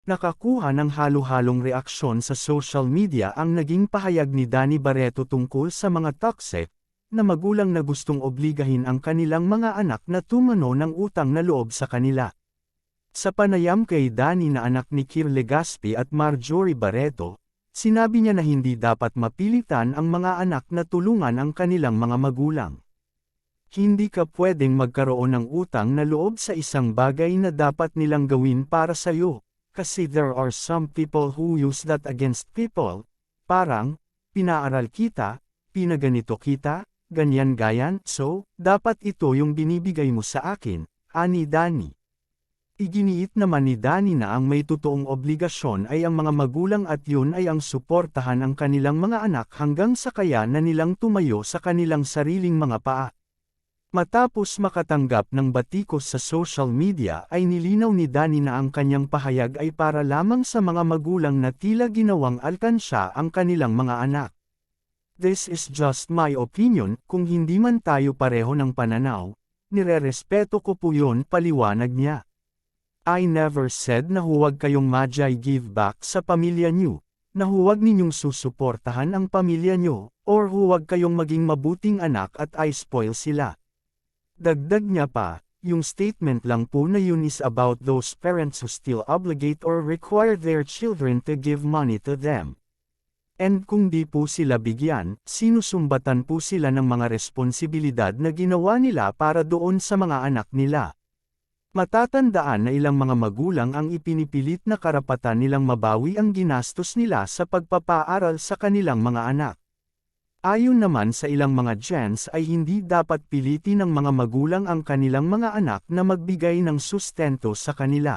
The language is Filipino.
Nakakuha ng halo-halong reaksyon sa social media ang naging pahayag ni Danny Barreto tungkol sa mga toxic na magulang na gustong obligahin ang kanilang mga anak na tumano ng utang na loob sa kanila. Sa panayam kay Danny na anak ni Kir Legaspi at Marjorie Barreto, sinabi niya na hindi dapat mapilitan ang mga anak na tulungan ang kanilang mga magulang. Hindi ka pwedeng magkaroon ng utang na loob sa isang bagay na dapat nilang gawin para sa'yo. Kasi there are some people who use that against people, parang, pinaaral kita, pinaganito kita, ganyan-gayan, so, dapat ito yung binibigay mo sa akin, ani Danny. Iginiit naman ni Danny na ang may totoong obligasyon ay ang mga magulang at yun ay ang suportahan ang kanilang mga anak hanggang sa kaya na nilang tumayo sa kanilang sariling mga paa. Matapos makatanggap ng batikos sa social media ay nilinaw ni Danny na ang kanyang pahayag ay para lamang sa mga magulang na tila ginawang alkansya ang kanilang mga anak. This is just my opinion, kung hindi man tayo pareho ng pananaw, nirerespeto ko po yun, paliwanag niya. I never said na huwag kayong give back sa pamilya niyo, na huwag ninyong susuportahan ang pamilya niyo, or huwag kayong maging mabuting anak at i-spoil sila. Dagdag niya pa, yung statement lang po na yun is about those parents who still obligate or require their children to give money to them. And kung di po sila bigyan, sinusumbatan po sila ng mga responsibilidad na ginawa nila para doon sa mga anak nila. Matatandaan na ilang mga magulang ang ipinipilit na karapatan nilang mabawi ang ginastos nila sa pagpapaaral sa kanilang mga anak. Ayon naman sa ilang mga gens ay hindi dapat pilitin ng mga magulang ang kanilang mga anak na magbigay ng sustento sa kanila.